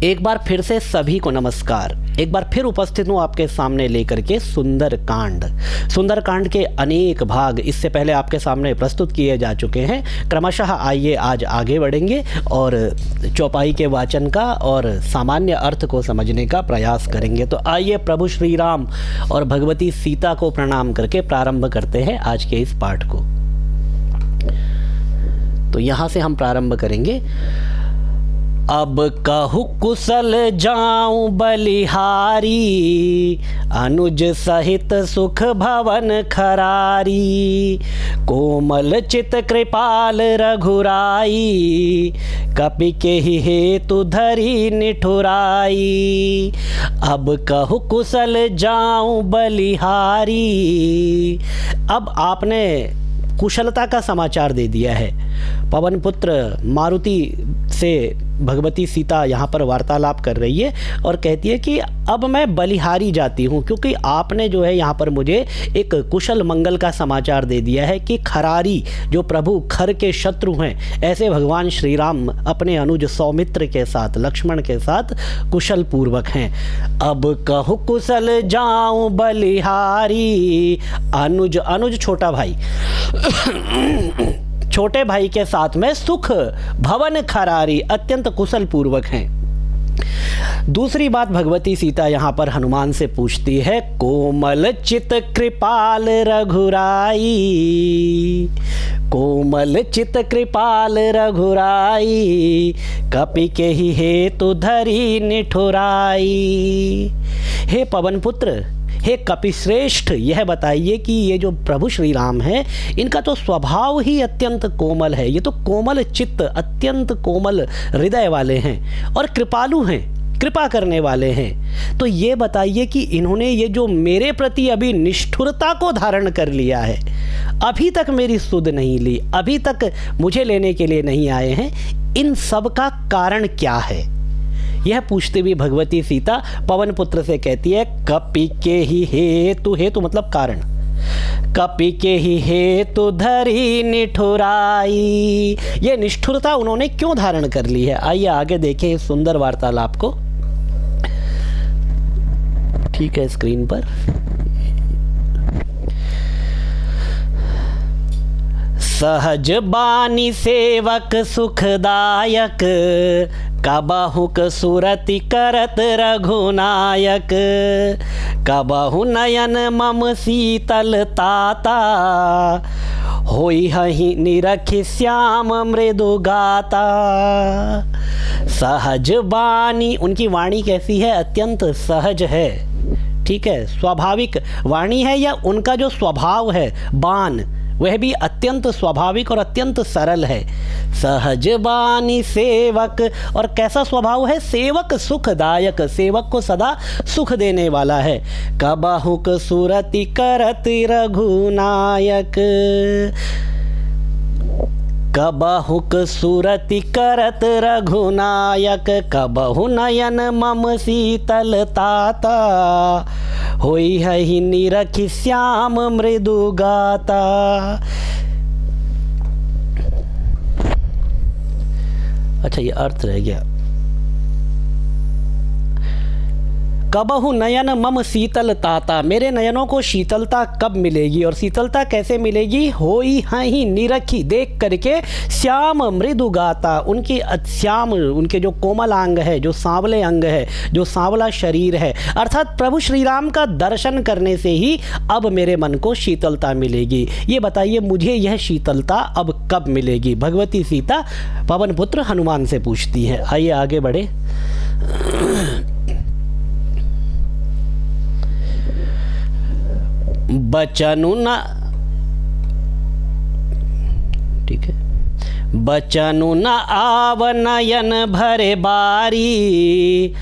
एक बार फिर से सभी को नमस्कार। एक बार फिर उपस्थित हूँ आपके सामने लेकर के सुंदरकांड के अनेक भाग इससे पहले आपके सामने प्रस्तुत किए जा चुके हैं। क्रमशः आइए आज आगे बढ़ेंगे और चौपाई के वाचन का और सामान्य अर्थ को समझने का प्रयास करेंगे। तो आइए प्रभु श्री राम और भगवती सीता को प्रणाम करके प्रारंभ करते हैं आज के इस पाठ को। तो यहाँ से हम प्रारंभ करेंगे। अब कहु कुशल जाऊं बलिहारी, अनुज सहित सुख भवन खरारी। कोमल चित कृपाल रघुराई, कपि केहि हेतु धरी निठुराई। अब कहु कुशल जाऊं बलिहारी। अब आपने कुशलता का समाचार दे दिया है। पवन पुत्र मारुति से भगवती सीता यहाँ पर वार्तालाप कर रही है और कहती है कि अब मैं बलिहारी जाती हूँ, क्योंकि आपने जो है यहाँ पर मुझे एक कुशल मंगल का समाचार दे दिया है कि खरारी जो प्रभु खर के शत्रु हैं, ऐसे भगवान श्री राम अपने अनुज सौमित्र के साथ, लक्ष्मण के साथ कुशल पूर्वक हैं। अब कहु कुशल जाऊं बलिहारी। अनुज छोटा भाई छोटे भाई के साथ में सुख भवन खरारी, अत्यंत कुशल पूर्वक हैं। दूसरी बात भगवती सीता यहाँ पर हनुमान से पूछती है, कोमल चित कृपाल रघुराई। कोमल चित कृपाल रघुराई, कपि केहि हेतु धरी निठुराई। हे पवन पुत्र, हे कपिश्रेष्ठ, यह बताइए कि ये जो प्रभु श्री राम हैं, इनका तो स्वभाव ही अत्यंत कोमल है। ये तो कोमल चित्त, अत्यंत कोमल हृदय वाले हैं और कृपालु हैं, कृपा करने वाले हैं। तो ये बताइए कि इन्होंने ये जो मेरे प्रति अभी निष्ठुरता को धारण कर लिया है, अभी तक मेरी सुध नहीं ली, अभी तक मुझे लेने के लिए नहीं आए हैं, इन सब का कारण क्या है? यह पूछते हुए भगवती सीता पवन पुत्र से कहती है, कपि केहि हेतु, हेतु मतलब कारण, कपि केहि हेतु धरी निठुराई। ये निष्ठुरता उन्होंने क्यों धारण कर ली है? आइए आगे देखें इस सुंदर वार्तालाप को। ठीक है, स्क्रीन पर सहज बानी सेवक सुखदायक, कबहुक सुरति करत रघुनायक। कबहु नयन मम शीतल ताता, होई हहि निरखि श्याम मृदु गाता। सहज बानी, उनकी वाणी कैसी है? अत्यंत सहज है। ठीक है, स्वाभाविक वाणी है, या उनका जो स्वभाव है बान, वह भी अत्यंत स्वाभाविक और अत्यंत सरल है। सहज बानी सेवक, और कैसा स्वभाव है? सेवक सुखदायक, सेवक को सदा सुख देने वाला है। कबहुक सुरति करति रघुनायक, कबहुक सुरति करत रघुनायक। कबहु नयन मम शीतल ताता, होई हहि निरखि श्याम मृदु गाता। अच्छा, ये अर्थ रह गया। कबहु नयन मम शीतल ताता, मेरे नयनों को शीतलता कब मिलेगी? और शीतलता कैसे मिलेगी? होई हहि निरखी, देख करके श्याम मृदु गाता, उनकी श्याम, उनके जो कोमल अंग है, जो सांवले अंग है, जो सांवला शरीर है, अर्थात प्रभु श्री राम का दर्शन करने से ही अब मेरे मन को शीतलता मिलेगी। ये बताइए मुझे यह शीतलता अब कब मिलेगी? भगवती सीता पवन पुत्र हनुमान से पूछती है। आइए आगे बढ़े। बचनु न, ठीक है, बचनु न आव नयन भरे बारी।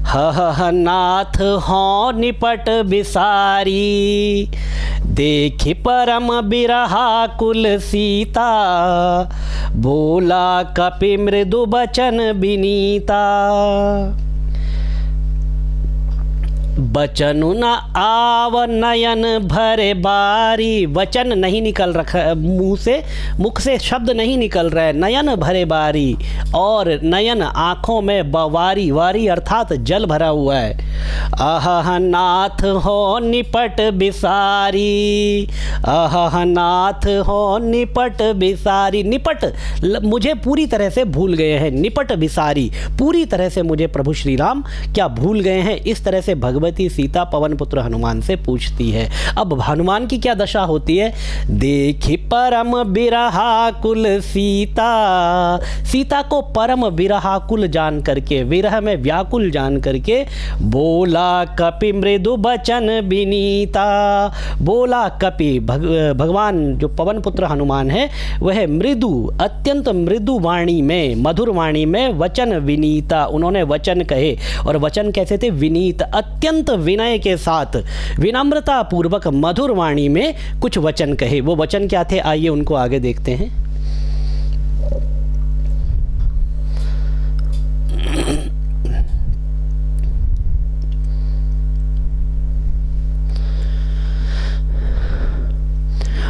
हह नाथ हो निपट बिसारी। देखि परम बिरहा कुल सीता, बोला कपि मृदु बचन बिनीता। बचनु न आव नयन भरे बारी, वचन नहीं निकल रखा मुंह से, मुख से शब्द नहीं निकल रहा है। नयन भरे बारी, और नयन आँखों में बवारी, वारी अर्थात जल भरा हुआ है। आह नाथ हो निपट बिसारी, आह नाथ हो निपट बिसारी। निपट मुझे पूरी तरह से भूल गए हैं, निपट बिसारी, पूरी तरह से मुझे प्रभु श्री राम क्या भूल गए हैं। इस तरह से भगवती सीता पवन पुत्र हनुमान से पूछती है। अब हनुमान की क्या दशा होती है? देखी परम बिरहाकुल सीता, सीता को परम बिरहाकुल जान करके, विरह में व्याकुल जान करके, बोला कपि मृदु बचन विनीता। बोला कपि भगवान जो पवन पुत्र हनुमान है वह मृदु, अत्यंत मृदु वाणी में, मधुर वाणी में वचन विनीता, उन्होंने वचन कहे। और वचन कैसे थे? विनीत, अत्यंत विनय के साथ, विनम्रता पूर्वक मधुर वाणी में कुछ वचन कहे। वो वचन क्या थे? आइए उनको आगे देखते हैं।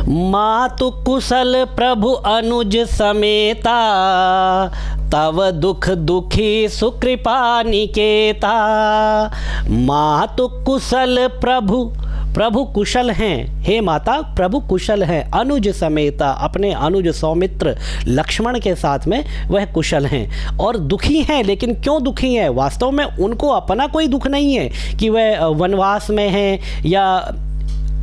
मातु कुशल प्रभु अनुज समेता, तव दुख दुखी सुकृपा निकेता। मातु कुशल प्रभु, प्रभु कुशल हैं, हे माता प्रभु कुशल हैं। अनुज समेता, अपने अनुज सौमित्र लक्ष्मण के साथ में वह कुशल हैं। और दुखी हैं, लेकिन क्यों दुखी हैं? वास्तव में उनको अपना कोई दुख नहीं है कि वह वनवास में हैं या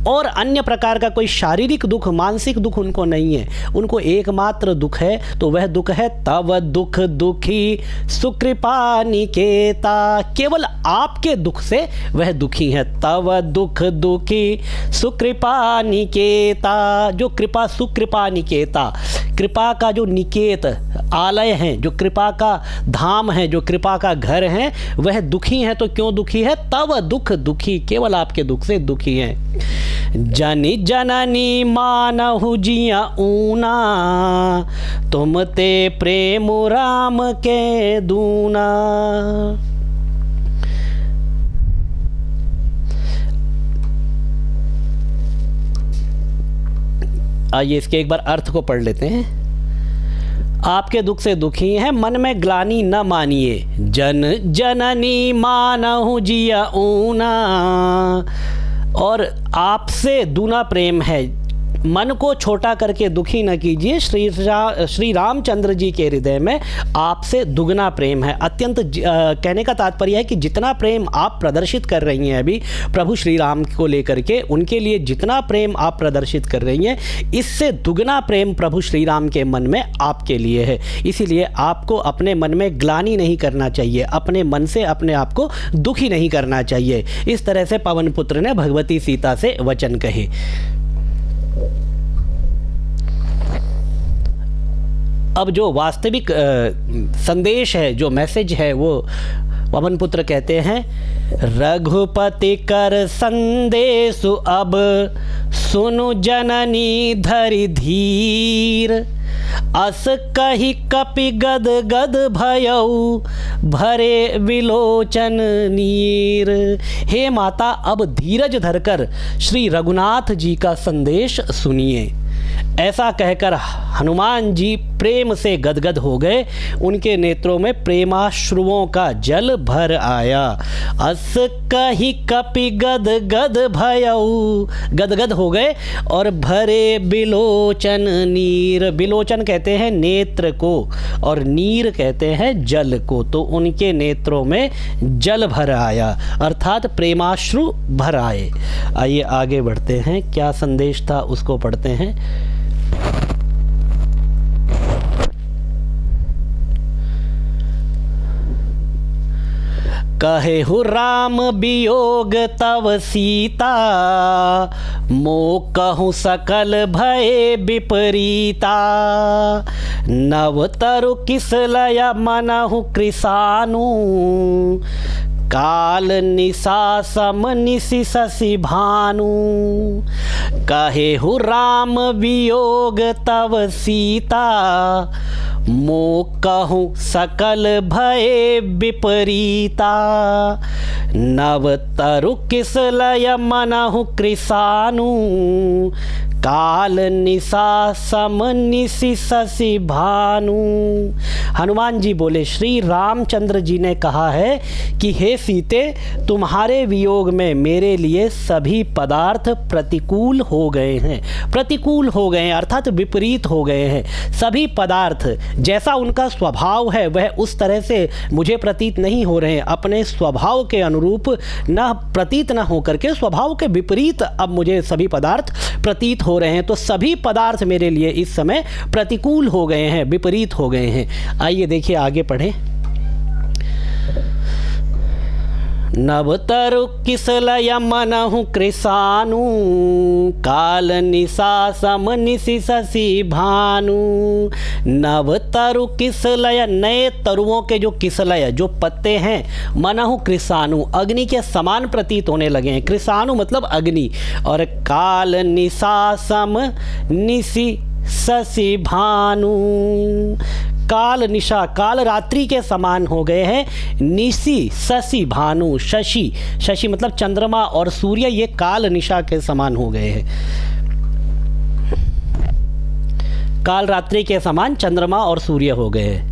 और अन्य प्रकार का कोई शारीरिक दुख, मानसिक दुख उनको नहीं है। उनको एकमात्र दुख है, तो वह दुख है तव दुख दुखी सुकृपा निकेता। केवल आपके दुख से वह दुखी है। तव दुख दुखी सुकृपा निकेता, जो कृपा, सुकृपा निकेता, कृपा का जो निकेत आलय है, जो कृपा का धाम है, जो कृपा का घर है, वह दुखी है। तो क्यों दुखी है? तव दुख दुखी, केवल आपके दुख से दुखी है। जनि जननी मानहु जिया ऊना, तुम ते प्रेम राम के दूना। आइए इसके एक बार अर्थ को पढ़ लेते हैं। आपके दुख से दुखी हैं, मन में ग्लानि न मानिए। जन जननी मानहु जिया ऊना, और आपसे दूना प्रेम है, मन को छोटा करके दुखी न कीजिए। श्री रामचंद्र जी के हृदय में आपसे दुगना प्रेम है। अत्यंत कहने का तात्पर्य है कि जितना प्रेम आप प्रदर्शित कर रही हैं अभी प्रभु श्री राम को लेकर के, उनके लिए जितना प्रेम आप प्रदर्शित कर रही हैं, इससे दुगना प्रेम प्रभु श्री राम के मन में आपके लिए है। इसीलिए आपको अपने मन में ग्लानि नहीं करना चाहिए, अपने मन से अपने आप को दुखी नहीं करना चाहिए। इस तरह से पवन पुत्र ने भगवती सीता से वचन कहे। अब जो वास्तविक संदेश है, जो मैसेज है, वो पवन पुत्र कहते हैं, रघुपति कर संदेशु अब सुनु जननी धरि धीर, अस कही कपि गद गद भयऊ भरे विलोचन नीर। हे माता, अब धीरज धरकर श्री रघुनाथ जी का संदेश सुनिए। ऐसा कहकर हनुमान जी प्रेम से गदगद हो गए, उनके नेत्रों में प्रेमाश्रुओं का जल भर आया। अस कही कपि गद गद भयऊ, गदगद हो गए, और भरे बिलोचन नीर, बिलोचन कहते हैं नेत्र को और नीर कहते हैं जल को, तो उनके नेत्रों में जल भर आया, अर्थात प्रेमाश्रु भर आए। आइए आगे बढ़ते हैं, क्या संदेश था उसको पढ़ते हैं। कहे हु राम वियोग तव सीता, मो कहूँ सकल भय विपरीता। नव तरु किस लय मनहु कृसानु, काल निशा सम निशि शशि भानु, कहे हु राम वियोग तव सीता, मोह कहूँ सकल भय विपरीता, नव तरु किस लय मनहु कृसानु, काल निशा सम निशि शशि भानु। हनुमान जी बोले, श्री रामचंद्र जी ने कहा है कि हे सीते, तुम्हारे वियोग में मेरे लिए सभी पदार्थ प्रतिकूल हो गए हैं। प्रतिकूल हो गए हैं अर्थात विपरीत हो गए हैं। सभी पदार्थ जैसा उनका स्वभाव है वह उस तरह से मुझे प्रतीत नहीं हो रहे हैं। अपने स्वभाव के अनुरूप न प्रतीत न होकर के स्वभाव के विपरीत अब मुझे सभी पदार्थ प्रतीत हो रहे हैं। तो सभी पदार्थ मेरे लिए इस समय प्रतिकूल हो गए हैं, विपरीत हो गए हैं। आइए देखिए आगे पढ़ें। नवतरु किसलय मनहु कृसानु, काल निशा सम निशि शशि भानु। नवतरु किसलय, नए तरुओं के जो किसलय जो पत्ते हैं, मनहु कृसानु, अग्नि के समान प्रतीत होने लगे हैं। कृसानु मतलब अग्नि। और काल निशा सम निशि शशि भानु, काल निशा, काल रात्रि के समान हो गए हैं। निशि शशि भानु, शशि, शशि मतलब चंद्रमा और सूर्य, ये काल निशा के समान हो गए हैं। काल रात्रि के समान चंद्रमा और सूर्य हो गए हैं।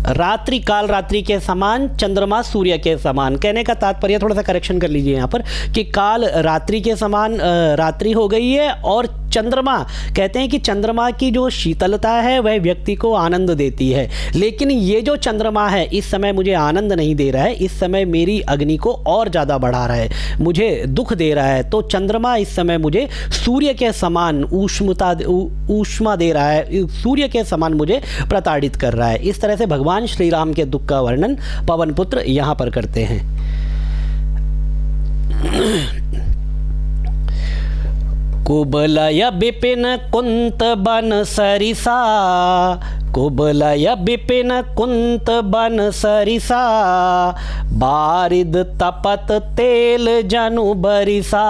रात्रि, काल रात्रि के समान, चंद्रमा सूर्य के समान। कहने का तात्पर्य, थोड़ा सा करेक्शन कर लीजिए यहाँ पर, कि काल रात्रि के समान रात्रि हो गई है, और चंद्रमा, कहते हैं कि चंद्रमा की जो शीतलता है वह व्यक्ति को आनंद देती है। लेकिन ये जो चंद्रमा है इस समय मुझे आनंद नहीं दे रहा है, इस समय मेरी अग्नि को और ज़्यादा बढ़ा रहा है, मुझे दुख दे रहा है। तो चंद्रमा इस समय मुझे सूर्य के समान ऊष्मा दे रहा है, सूर्य के समान मुझे प्रताड़ित कर रहा है। इस तरह से भगवान श्री राम के दुख का वर्णन पवन पुत्र यहाँ पर करते हैं। कुबलय विपिन कुंत बन सरिसा, कुबलय विपिन कुंत बन सरिसा, बारिद तपत तेल जनु बरिसा,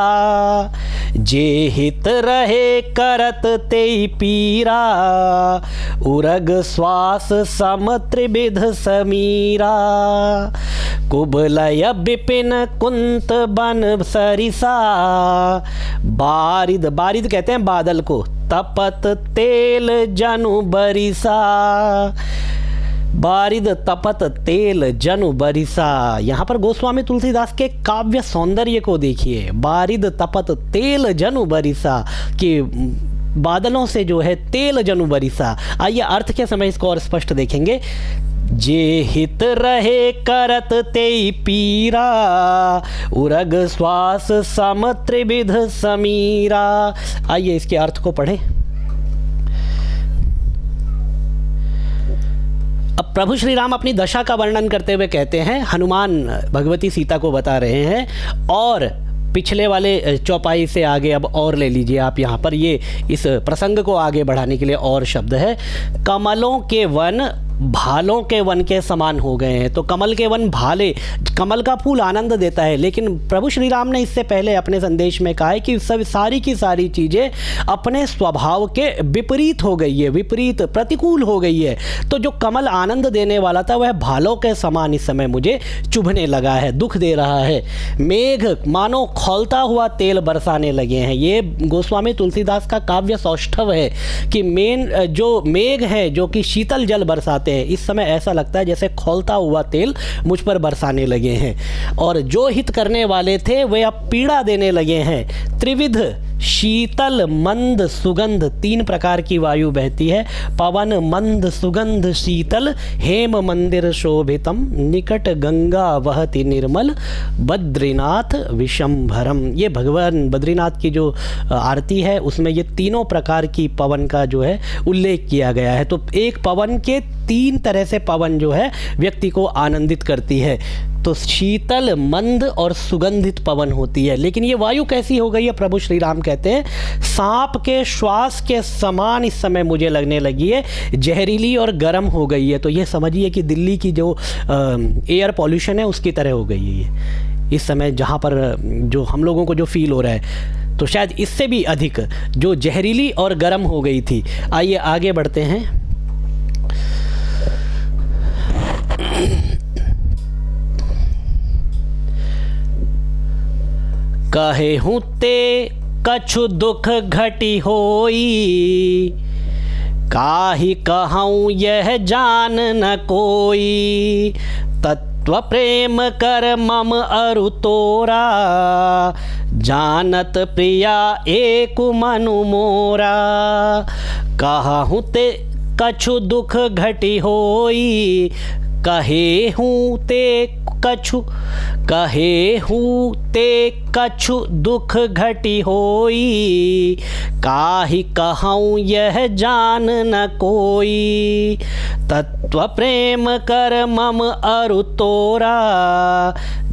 जे हित रहे करत तेई पीरा, उरग श्वास सम त्रिविध समीरा। कुबलय विपिन कुंत बन सरिसा, बारिद, बारिद कहते हैं बादल को, तपत तेल जनु बरिसा, बारिद तपत तेल जनु बरिसा। यहाँ पर गोस्वामी तुलसीदास के काव्य सौंदर्य को देखिए। बारिद तपत तेल जनु बरिसा, कि बादलों से जो है तेल जनु बरिसा। आइए अर्थ के समय इसको और स्पष्ट देखेंगे। जे हित रहे करत तेई पीरा, उरग श्वास सम त्रिविध समीरा। आइए इसके अर्थ को पढ़ें। अब प्रभु श्री राम अपनी दशा का वर्णन करते हुए कहते हैं, हनुमान भगवती सीता को बता रहे हैं, और पिछले वाले चौपाई से आगे अब और ले लीजिए आप। यहाँ पर ये इस प्रसंग को आगे बढ़ाने के लिए और शब्द है, कमलों के वन भालों के वन के समान हो गए हैं। तो कमल के वन भाले, कमल का फूल आनंद देता है, लेकिन प्रभु श्री राम ने इससे पहले अपने संदेश में कहा है कि सब सारी की सारी चीज़ें अपने स्वभाव के विपरीत हो गई है, विपरीत प्रतिकूल हो गई है। तो जो कमल आनंद देने वाला था वह भालों के समान इस समय मुझे चुभने लगा है, दुख दे रहा है। मेघ मानो खौलता हुआ तेल बरसाने लगे हैं। ये गोस्वामी तुलसीदास का काव्य सौष्ठव है कि जो मेघ है जो कि शीतल जल बरसाते, इस समय ऐसा लगता है जैसे खौलता हुआ तेल मुझ पर बरसाने लगे हैं। और जो हित करने वाले थे वे अब पीड़ा देने लगे हैं। त्रिविध शीतल मंद सुगंध, तीन प्रकार की वायु बहती है। पवन मंद सुगंध शीतल, हेम मंदिर शोभितम, निकट गंगा वहति निर्मल, बद्रीनाथ विशंभरम। ये भगवान बद्रीनाथ की जो आरती है उसमें ये तीनों प्रकार की पवन का जो है उल्लेख किया गया है। तो एक पवन के तीन तरह से पवन जो है व्यक्ति को आनंदित करती है। तो शीतल मंद और सुगंधित पवन होती है। लेकिन ये वायु कैसी हो गई है? प्रभु श्री राम कहते हैं सांप के श्वास के समान इस समय मुझे लगने लगी है, जहरीली और गर्म हो गई है। तो ये समझिए कि दिल्ली की जो एयर पॉल्यूशन है उसकी तरह हो गई है ये इस समय, जहाँ पर जो हम लोगों को जो फील हो रहा है, तो शायद इससे भी अधिक जो जहरीली और गर्म हो गई थी। आइए आगे बढ़ते हैं। कहे हूँ ते कछु दुख घटी होई, काहि कहूँ यह जान न कोई। तत्व प्रेम कर मम अरु तोरा, जानत प्रिया एक मनु मोरा। कहूँ ते कछु दुख घटी होई, कहे हूँ ते कछु दुख घटी होई, काहि कहूँ यह जान न कोई। तत्व प्रेम कर मम अरु तोरा,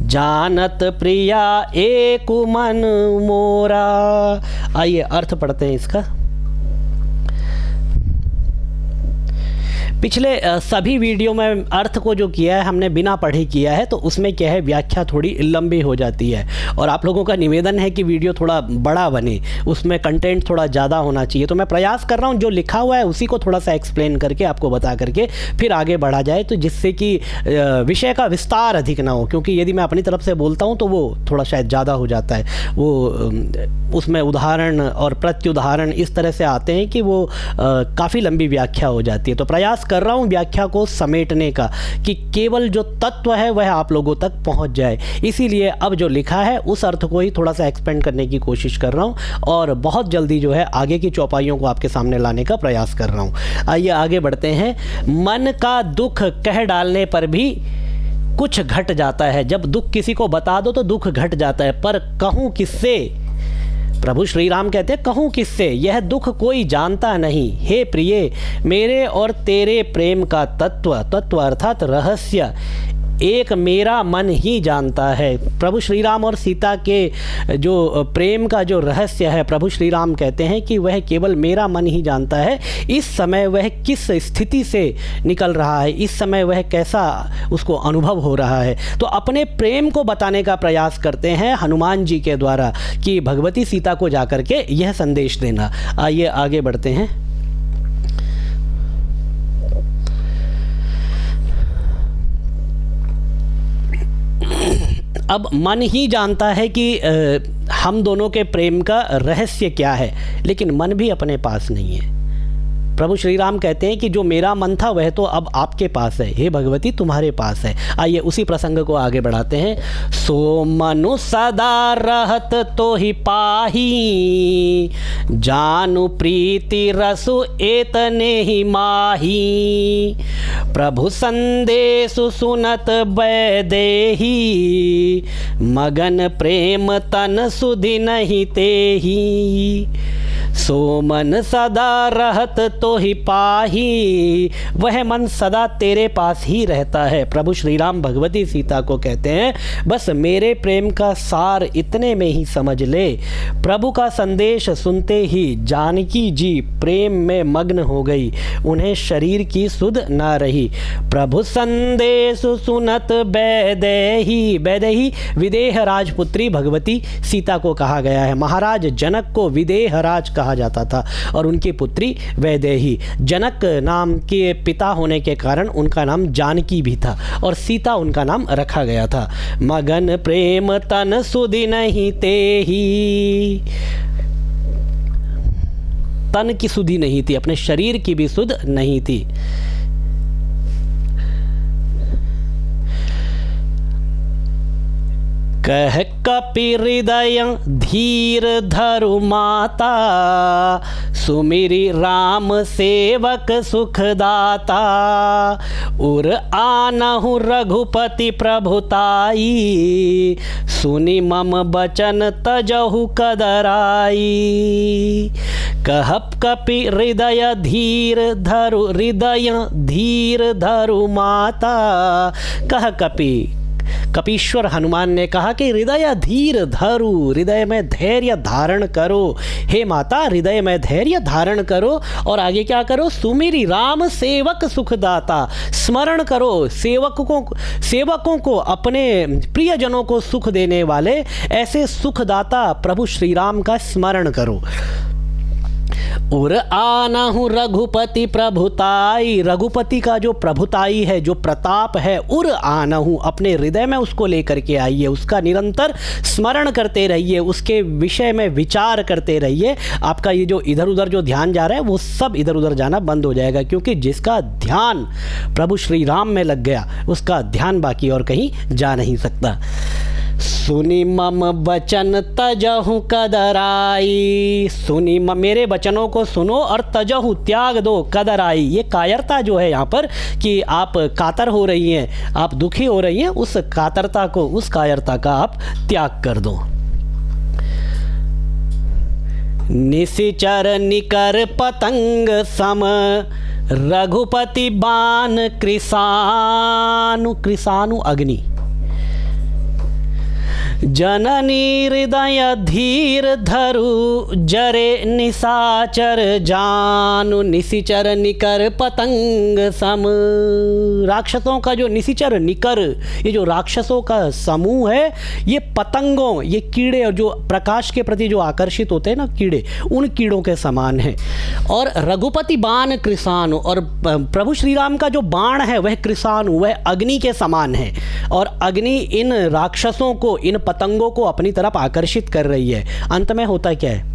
जानत प्रिया एक मन मोरा। आइए अर्थ पढ़ते हैं इसका। पिछले सभी वीडियो में अर्थ को जो किया है हमने बिना पढ़े किया है, तो उसमें क्या है व्याख्या थोड़ी लंबी हो जाती है। और आप लोगों का निवेदन है कि वीडियो थोड़ा बड़ा बने, उसमें कंटेंट थोड़ा ज़्यादा होना चाहिए। तो मैं प्रयास कर रहा हूँ जो लिखा हुआ है उसी को थोड़ा सा एक्सप्लेन करके आपको बता करके फिर आगे बढ़ा जाए, तो जिससे कि विषय का विस्तार अधिक ना हो। क्योंकि यदि मैं अपनी तरफ से बोलता हूँ तो वो थोड़ा शायद ज़्यादा हो जाता है, वो उसमें उदाहरण और प्रत्युदाहरण इस तरह से आते हैं कि वो काफ़ी लंबी व्याख्या हो जाती है। तो प्रयास कर रहा हूं व्याख्या को समेटने का, कि केवल जो तत्व है वह आप लोगों तक पहुंच जाए। इसीलिए अब जो लिखा है उस अर्थ को ही थोड़ा सा एक्सपेंड करने की कोशिश कर रहा हूं और बहुत जल्दी जो है आगे की चौपाइयों को आपके सामने लाने का प्रयास कर रहा हूं। आइए आगे बढ़ते हैं। मन का दुख कह डालने पर भी कुछ घट जाता है। जब दुख किसी को बता दो तो दुख घट जाता है, पर कहूँ किससे? प्रभु श्री राम कहते हैं कहूँ किससे, यह दुख कोई जानता नहीं। हे प्रिय, मेरे और तेरे प्रेम का तत्व अर्थात रहस्य एक मेरा मन ही जानता है। प्रभु श्री राम और सीता के जो प्रेम का जो रहस्य है, प्रभु श्री राम कहते हैं कि वह केवल मेरा मन ही जानता है। इस समय वह किस स्थिति से निकल रहा है, इस समय वह कैसा उसको अनुभव हो रहा है, तो अपने प्रेम को बताने का प्रयास करते हैं हनुमान जी के द्वारा कि भगवती सीता को जाकर के यह संदेश देना। आइए आगे बढ़ते हैं। अब मन ही जानता है कि हम दोनों के प्रेम का रहस्य क्या है, लेकिन मन भी अपने पास नहीं है। प्रभु श्री राम कहते हैं कि जो मेरा मन था वह तो अब आपके पास है, हे भगवती तुम्हारे पास है। आइए उसी प्रसंग को आगे बढ़ाते हैं। सो मनु सदा रहत तो ही पाही, जानु प्रीति रसु एतने ही माही। प्रभु संदेशु सुनत वैदेही, मगन प्रेम तन सुधि नहीं तेही। सो मन सदा रहत तो ही पाही, वह मन सदा तेरे पास ही रहता है। प्रभु श्री राम भगवती सीता को कहते हैं बस मेरे प्रेम का सार इतने में ही समझ ले। प्रभु का संदेश सुनते ही जानकी जी प्रेम में मग्न हो गई, उन्हें शरीर की सुध ना रही। प्रभु संदेश सुनत वैदेही, वैदेही विदेह राजपुत्री भगवती सीता को कहा गया है। महाराज जनक को विदेह राज कहा जाता था और उनकी पुत्री वैदेही। जनक नाम के पिता होने के कारण उनका नाम जानकी भी था और सीता उनका नाम रखा गया था। मगन प्रेम तन सुधि नहीं तेही, तन की सुधि नहीं थी, अपने शरीर की भी सुध नहीं थी। कह कपि हृदय धीर धरु माता, सुमिरि राम सेवक सुखदाता। उर आनहु रघुपति प्रभुताई, सुनि मम बचन तजहु कदराई। कहप कपि हृदय धीर धरु माता। कह कपि, कपीश्वर हनुमान ने कहा कि हृदय धीर धरु, हृदय में धैर्य धारण करो। हे माता, हृदय में धैर्य धारण करो और आगे क्या करो? सुमिरी राम सेवक सुखदाता, स्मरण करो सेवकों को, अपने प्रियजनों को सुख देने वाले ऐसे सुखदाता प्रभु श्री राम का स्मरण करो। उर आनहु रघुपति प्रभुताई, रघुपति का जो प्रभुताई है, जो प्रताप है, उर आनहु, अपने हृदय में उसको लेकर के आइए, उसका निरंतर स्मरण करते रहिए, उसके विषय में विचार करते रहिए। आपका ये जो इधर उधर जो ध्यान जा रहा है वो सब इधर उधर जाना बंद हो जाएगा, क्योंकि जिसका ध्यान प्रभु श्री राम में लग गया उसका ध्यान बाकी और कहीं जा नहीं सकता। सुनी मम बचन तजहु कदराई, सुनी मेरे वचनों को सुनो और तजहु त्याग दो कदराई। ये कायरता जो है यहाँ पर कि आप कातर हो रही हैं, आप दुखी हो रही हैं, उस कातरता को, उस कायरता का आप त्याग कर दो। निशिचर निकर पतंग सम, रघुपति बाण कृसानु, कृसानु अग्नि, जननी हृदय धीर धरु, जरे निशाचर जानु, निशिचर निकर पतंग सम। राक्षसों का जो निशिचर निकर, ये जो राक्षसों का समूह है, ये पतंगों, ये कीड़े और जो प्रकाश के प्रति जो आकर्षित होते हैं ना कीड़े, उन कीड़ों के समान है। और रघुपति बाण कृसानु, और प्रभु श्री राम का जो बाण है वह कृसानु, वह अग्नि के समान है। और अग्नि इन राक्षसों को, इन पतंगों को अपनी तरफ आकर्षित कर रही है। अंत में होता क्या है?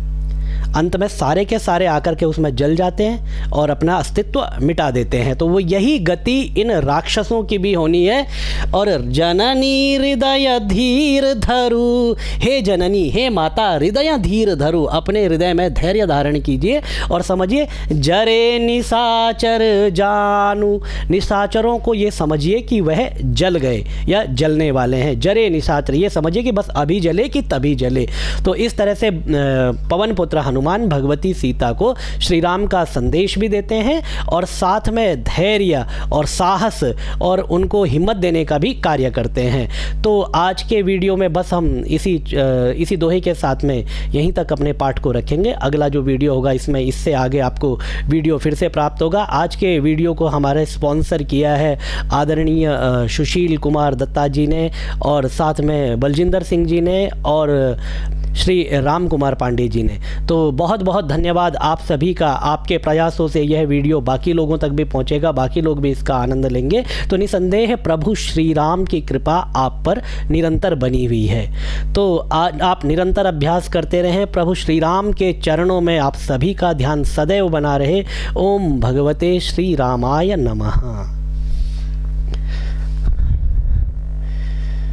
अंत में सारे के सारे आकर के उसमें जल जाते हैं और अपना अस्तित्व मिटा देते हैं। तो वो यही गति इन राक्षसों की भी होनी है। और जननी हृदय धीर धरु, हे जननी, हे माता, हृदय धीर धरु, अपने हृदय में धैर्य धारण कीजिए और समझिए जरे निशाचर जानु, निशाचरों को ये समझिए कि वह जल गए या जलने वाले हैं। जरे निशाचर, ये समझिए कि बस अभी जले कि तभी जले। तो इस तरह से पवन पुत्र हनुमान भगवती सीता को श्री राम का संदेश भी देते हैं और साथ में धैर्य और साहस और उनको हिम्मत देने का भी कार्य करते हैं। तो आज के वीडियो में बस हम इसी दोहे के साथ में यहीं तक अपने पाठ को रखेंगे। अगला जो वीडियो होगा इसमें इससे आगे आपको वीडियो फिर से प्राप्त होगा। आज के वीडियो को हमारे स्पॉन्सर किया है आदरणीय सुशील कुमार दत्ता जी ने, और साथ में बलजिंदर सिंह जी ने और श्री राम कुमार पांडे जी ने। तो बहुत बहुत धन्यवाद आप सभी का। आपके प्रयासों से यह वीडियो बाकी लोगों तक भी पहुंचेगा, बाकी लोग भी इसका आनंद लेंगे। तो निसंदेह प्रभु श्री राम की कृपा आप पर निरंतर बनी हुई है। तो आप निरंतर अभ्यास करते रहें। प्रभु श्री राम के चरणों में आप सभी का ध्यान सदैव बना रहे। ओम भगवते श्री रामाय नमः।